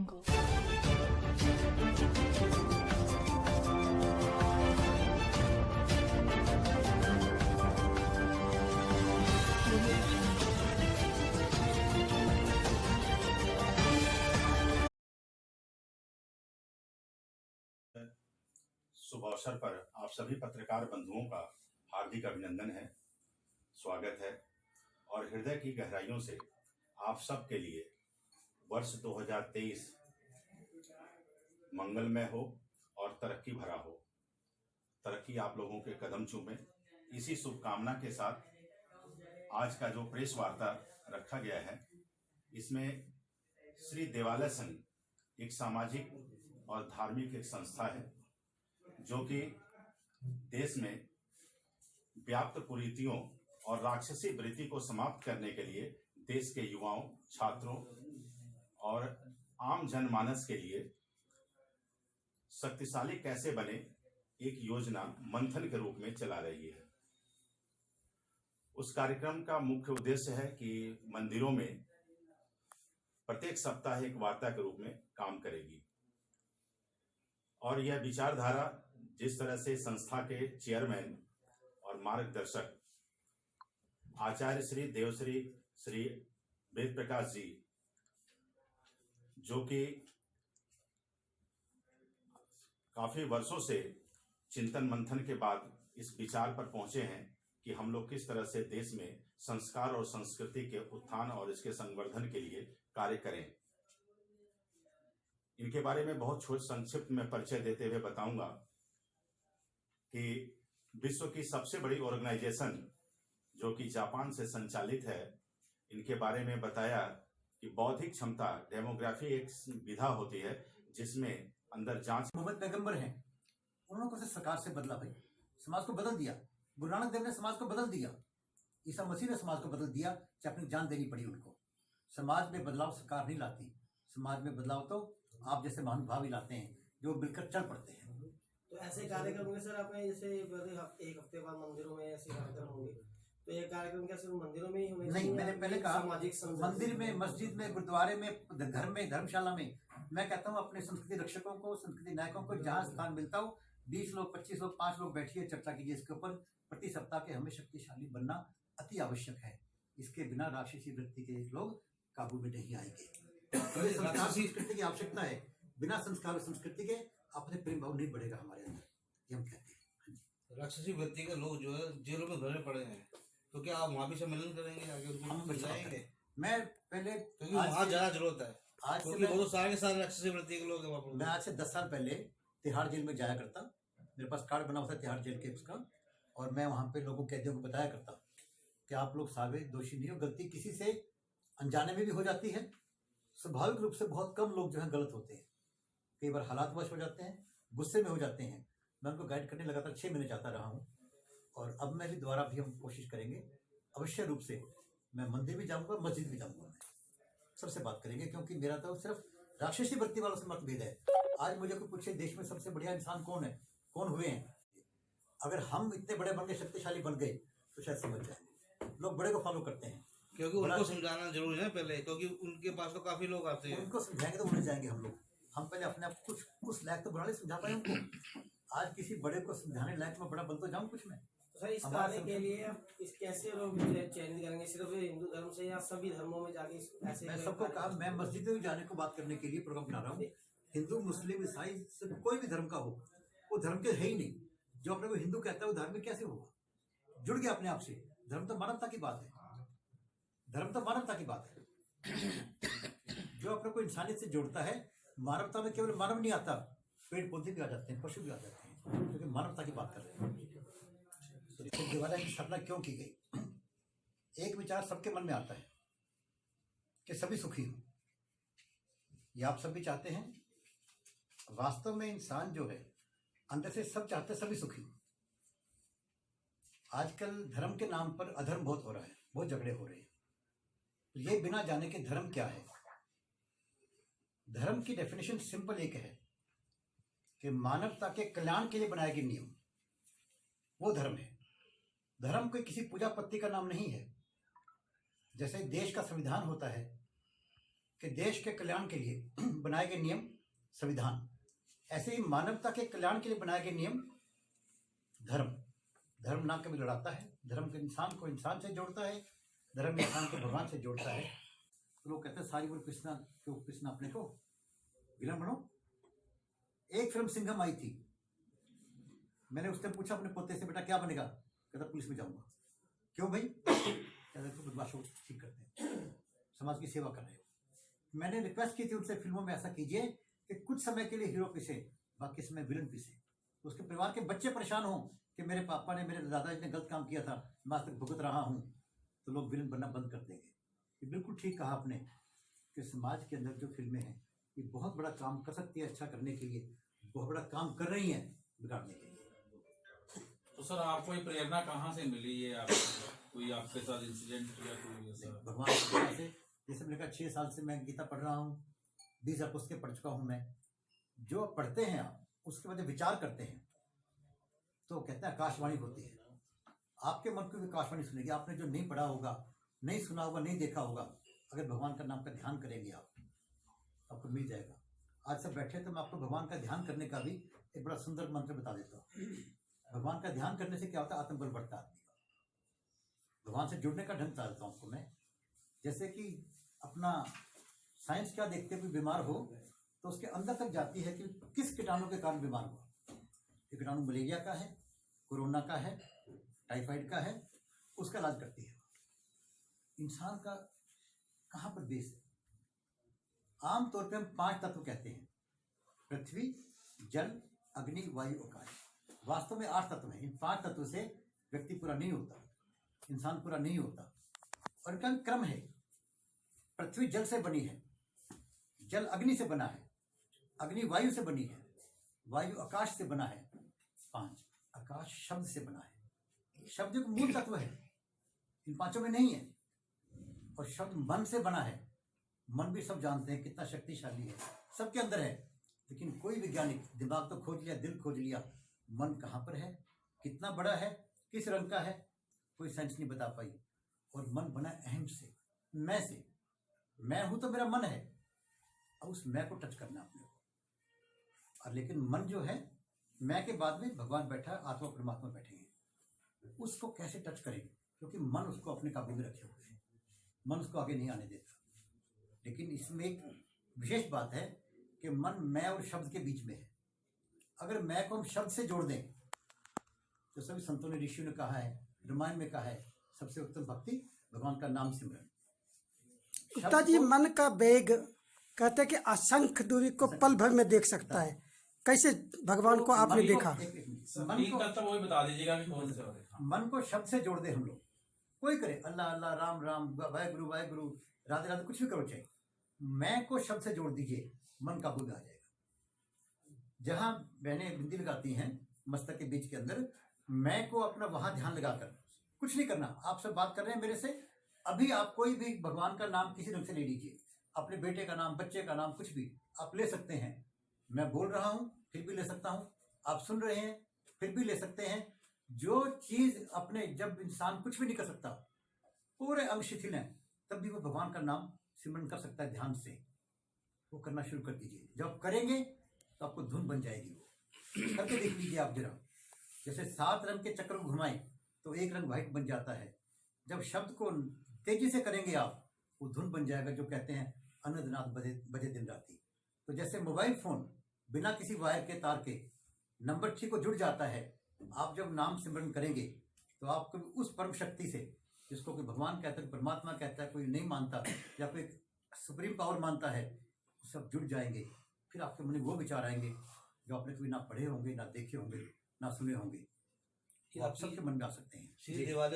jungle. शुभ अवसर पर आप सभी पत्रकार बंधुओं का हार्दिक अभिनंदन है, स्वागत है और हृदय की गहराइयों से आप सब के लिए वर्ष 2023 मंगलमय हो और तरक्की भरा हो। तरक्की आप लोगों के कदम चूमे। इसी शुभकामना के साथ आज का जो प्रेस वार्ता रखा गया है, इसमें श्री देवालय संघ एक सामाजिक और धार्मिक एक संस्था है जो कि देश में व्याप्त कुरीतियों और राक्षसी वृत्ति को समाप्त करने के लिए देश के युवाओं, छात्रों और आम जनमानस के लिए शक्तिशाली कैसे बने एक योजना मंथन के रूप में चला रही है। उस कार्यक्रम का मुख्य उद्देश्य है कि मंदिरों में प्रत्येक सप्ताह एक वार्ता के रूप में काम करेगी और यह विचारधारा जिस तरह से संस्था के चेयरमैन और मार्गदर्शक आचार्य श्री देवश्री श्री वेद प्रकाश जी, जो कि काफी वर्षों से चिंतन मंथन के बाद इस विचार पर पहुंचे हैं कि हम लोग किस तरह से देश में संस्कार और संस्कृति के उत्थान और इसके संवर्धन के लिए कार्य करें। इनके बारे में बहुत संक्षिप्त में परिचय देते हुए बताऊंगा कि विश्व की सबसे बड़ी ऑर्गेनाइजेशन जो कि जापान से संचालित है, इनके बारे में बताया कि बौद्धिक क्षमता डेमोग्राफी एक विधा होती है जिसमें अंदर जांच। मोहम्मद पैगंबर हैं, उन्होंने कैसे सरकार से बदला भाई, समाज को बदल दिया। गुरु नानक देव ने समाज को बदल दिया, ईसा मसीह ने समाज को बदल दिया, चाहे अपनी जान देनी पड़ी उनको। समाज में बदलाव सरकार नहीं लाती, समाज में बदलाव तो आप जैसे महानुभाव ही लाते हैं जो मिलकर चल पड़ते हैं। तो ऐसे कार्यक्रम होंगे सर, आपने जैसे एक हफ्ते बाद मंदिरों में ऐसे कार्यक्रम होंगे, तो ये कार्यक्रम क्या सिर्फ मंदिरों में ही होंगे? नहीं, मैंने पहले कहा सामाजिक मंदिर में, मस्जिद में, गुरुद्वारे में, घर में, धर्मशाला में। मैं कहता हूँ अपने संस्कृति रक्षकों को, संस्कृति नायकों को जहाँ स्थान मिलता हो 20 लोग, 25 लोग, 5 लोग बैठिए, चर्चा कीजिए इसके ऊपर। प्रति सप्ताह के हमें शक्तिशाली बनना अति आवश्यक है। इसके बिना राक्षसी वृत्ति के लोग काबू में नहीं आएंगे। संस्कार संस्कृति की आवश्यकता है, बिना संस्कार और संस्कृति के अपने प्रेम भाव नहीं बढ़ेगा हमारे अंदर, ये हम कहते हैं। राक्षसी वृत्ति के लोग जो है जेलों में भरे पड़े हैं, तो क्या आप वहाँ भी सम्मेलन करेंगे आगे? हम बचाएंगे। मैं पहले क्योंकि वहाँ ज्यादा जरूरत है, आज से क्योंकि बहुत सारे राक्षसी वृत्ति के लोग हैं वहाँ पर। मैं आज से 10 साल पहले तिहाड़ जेल में जाया करता, मेरे पास कार्ड बना हुआ था तिहाड़ जेल के उसका, और मैं वहाँ पे लोगों कैदियों को बताया करता कि आप लोग साबित दोषी नहीं हो। गलती किसी से अनजाने में भी हो जाती है, स्वाभाविक रूप से बहुत कम लोग जो है गलत होते हैं, कई बार हालातवश हो जाते हैं, गुस्से में हो जाते हैं। मैं उनको गाइड करने लगातार 6 महीने जाता रहा हूँ, और अब मैं भी दोबारा भी हम कोशिश करेंगे अवश्य रूप से। मैं मंदिर भी जाऊँगा, मस्जिद भी जाऊँगा, मैं सबसे बात करेंगे, क्योंकि मेरा तो सिर्फ राक्षसी वृत्ति वालों से मतभेद है। आज मुझे कोई पूछे देश में सबसे बढ़िया इंसान कौन है, कौन हुए हैं, अगर हम इतने बड़े बन गए, शक्तिशाली बन गए, तो शायद समझ जाएंगे। लोग बड़े को फॉलो करते हैं, क्योंकि उनको समझाना जरूरी है पहले, क्योंकि उनके पास तो काफी लोग आते हैं। उनको समझाएंगे तो उन्हें जाएंगे हम लोग। हम पहले अपने आप कुछ उस लायक तो बना समझा पाए उनको। आज किसी बड़े को समझाने लायक में बड़ा बन तो जाऊँ कुछ में। तो सर, इस कार्य के लिए इस कैसे लोग चयनित करेंगे? सिर्फ हिंदू धर्म से या सभी धर्मों में जाके ऐसे? मैं सबको कहा, मैं मस्जिद में जाने को बात करने के लिए प्रोग्राम बना रहा हूँ। हिंदू, मुस्लिम, ईसाई, कोई भी धर्म का हो, वो धर्म के है ही नहीं। जो अपने को हिंदू कहता है वो धार्मिक कैसे होगा? जुड़ गया अपने आप से। धर्म तो मानवता की बात है, धर्म तो मानवता की बात है। जो अपने को इंसानियत से जोड़ता है, मानवता में केवल मानव नहीं आता, पेड़ पौधे भी आ जाते हैं, पशु भी आ जाते हैं, क्योंकि मानवता की बात कर रहे हैं। तो देवालय की स्थापना क्यों की गई? एक विचार सबके मन में आता है कि सभी सुखी हो, ये आप सभी चाहते हैं। वास्तव में इंसान जो है अंदर से सब चाहते हैं सभी सुखी हो। आजकल धर्म के नाम पर अधर्म बहुत हो रहा है, बहुत झगड़े हो रहे हैं। तो ये बिना जाने के धर्म क्या है। धर्म की डेफिनेशन सिंपल एक है कि मानवता के कल्याण के लिए बनाया गया नियम, वो धर्म है। धर्म कोई किसी पूजा पत्ती का नाम नहीं है। जैसे देश का संविधान होता है, कि देश के कल्याण के लिए बनाए गए नियम संविधान, ऐसे ही मानवता के कल्याण के लिए बनाए गए नियम धर्म। धर्म ना कभी लड़ाता है, धर्म के इंसान को इंसान से जोड़ता है, धर्म इंसान को भगवान से जोड़ता है। तो लोग कहते हैं सारी उम्र कृष्णा क्यों, कृष्णा अपने को विलन बनो। एक फिल्म सिंघम आई थी, मैंने उससे पूछा अपने पोते से, बेटा क्या बनेगा? कहता पुलिस में जाऊंगा। क्यों भाई? कहता तो बदमाशों को ठीक करते हैं, समाज की सेवा कर रहे हो। मैंने रिक्वेस्ट की थी उनसे, फिल्मों में ऐसा कीजिए कि कुछ समय के लिए हीरो पीछे, बाकी समय विलन पीछे। उसके परिवार के बच्चे परेशान हों कि मेरे पापा ने, मेरे दादाजी ने गलत काम किया था, मैं आज तक भुगत रहा हूँ, तो लोग विलन बनना बंद कर देंगे। ये बिल्कुल ठीक कहा आपने कि समाज के अंदर जो फिल्में हैं ये बहुत बड़ा काम कर सकती है, अच्छा करने के लिए बहुत बड़ा काम कर रही हैं, बिगाड़ने के लिए। तो सर आपको ये प्रेरणा कहाँ से मिली? ये आप कोई आपके साथ इंसिडेंट या कोई ऐसा? भगवान की कृपा से, जैसे मैंने कहा 6 साल से मैं गीता पढ़ रहा हूँ, 20 पुस्तकें पढ़ चुका हूँ मैं। जो पढ़ते हैं आप उसके बाद विचार करते हैं तो कहते हैं आकाशवाणी होती है, आपके मन को भी आकाशवाणी सुनेगी। आपने जो नहीं पढ़ा होगा, नहीं सुना होगा, नहीं देखा होगा, अगर भगवान का नाम का ध्यान करेंगे आप, आपको मिल जाएगा। आज सब बैठे तो मैं आपको भगवान का ध्यान करने का भी एक बड़ा सुंदर मंत्र बता देता हूँ। भगवान का ध्यान करने से क्या होता है? आत्मबल बढ़ता है आदमी का। भगवान से जुड़ने का ढंग बता देता हूँ आपको मैं। जैसे कि अपना साइंस क्या देखते हुए बीमार हो तो उसके अंदर तक जाती है कि किस कीटाणु के कारण बीमार हुआ। ये कीटाणु मलेरिया का है, कोरोना का है, टाइफाइड का है, उसका इलाज करती है। इंसान का कहाँ पर बेस है? आमतौर पे हम 5 तत्व कहते हैं, पृथ्वी, जल, अग्नि, वायु, आकाश। वास्तव में 8 तत्व हैं। इन 5 तत्व से व्यक्ति पूरा नहीं होता, इंसान पूरा नहीं होता। और इनका क्रम है, पृथ्वी जल से बनी है, जल अग्नि से बना है, अग्नि वायु से बनी है, वायु आकाश से बना है, 5 आकाश शब्द से बना है। शब्द एक मूल तत्व है, इन 5 में नहीं है। और शब्द मन से बना है। मन भी सब जानते हैं कितना शक्तिशाली है, सबके अंदर है। लेकिन कोई वैज्ञानिक, दिमाग तो खोज लिया, दिल खोज लिया, मन कहाँ पर है, कितना बड़ा है, किस रंग का है, कोई साइंस नहीं बता पाई। और मन बना अहम से, मैं से। मैं हूं तो मेरा मन है, अब उस मैं को टच करना अपने को। और लेकिन मन जो है, मैं के बाद में भगवान बैठा, आत्मा परमात्मा बैठे हैं, उसको कैसे टच करें? क्योंकि मन उसको अपने काबू में रखे हुए है, मन उसको आगे नहीं आने देता। लेकिन इसमें एक विशेष बात है कि मन मैं और शब्द के बीच में है। अगर मैं को हम शब्द से जोड़ दें तो सभी संतों ने, ऋषियों ने कहा है, रामायण में कहा है, सबसे उत्तम भक्ति भगवान का नाम सिमरन। गुप्ता जी, मन का वेग कहते हैं कि असंख्य दूरी को पल भर में देख सकता है। कैसे भगवान को आपने देखा? मन तीन को, तत्व वही बता दीजिएगा कि कौन से वाले? मन को शब्द से जोड़ दे हम लोग। कोई करे अल्लाह अल्लाह, राम राम, वाहेगुरु वाहेगुरु, राधे राधे, कुछ भी करो चाहे, मैं को शब्द से जोड़ दीजिए, मन काबू में आ जाएगा। जहां बहनें बिंदी लगाती हैं मस्तक के बीच के अंदर, मैं को अपना वहां ध्यान लगाकर, कुछ नहीं करना, आपसे बात कर रहे हैं मेरे से, अभी आप कोई भी भगवान का नाम किसी ढंग से ले लीजिए, अपने बेटे का नाम, बच्चे का नाम, कुछ भी आप ले सकते हैं। मैं बोल रहा हूं फिर भी ले सकता हूं, आप सुन रहे हैं फिर भी ले सकते हैं। जो चीज अपने, जब इंसान कुछ भी नहीं कर सकता, पूरे अंग शिथिल हैं, तब भी वो भगवान का नाम सिमरन कर सकता है ध्यान से। वो करना शुरू कर दीजिए। जब करेंगे तो आपको धुन बन जाएगी। वो करके देख लीजिए आप जरा। जैसे 7 रंग के चक्र को घुमाएं तो एक रंग व्हाइट बन जाता है। जब शब्द को तेजी से करेंगे आप, वो धुन बन जाएगा, जो कहते हैं अनंतनाथ बजे दिन राती। तो जैसे मोबाइल फोन बिना किसी वायर के, तार के, नंबर 6 को जुड़ जाता है। आप जब नाम सिमरन करेंगे तो आपको उस परम शक्ति से, जिसको कोई भगवान कहता है, परमात्मा कहता है, कोई नहीं मानता, या कोई सुप्रीम पावर मानता है, सब जुड़ जाएंगे। फिर आपके मन में वो विचार आएंगे जो आपने कभी ना पढ़े होंगे, ना देखे होंगे, ना सुने होंगे, वो आप सबके मन में आ सकते हैं। श्री दिवाली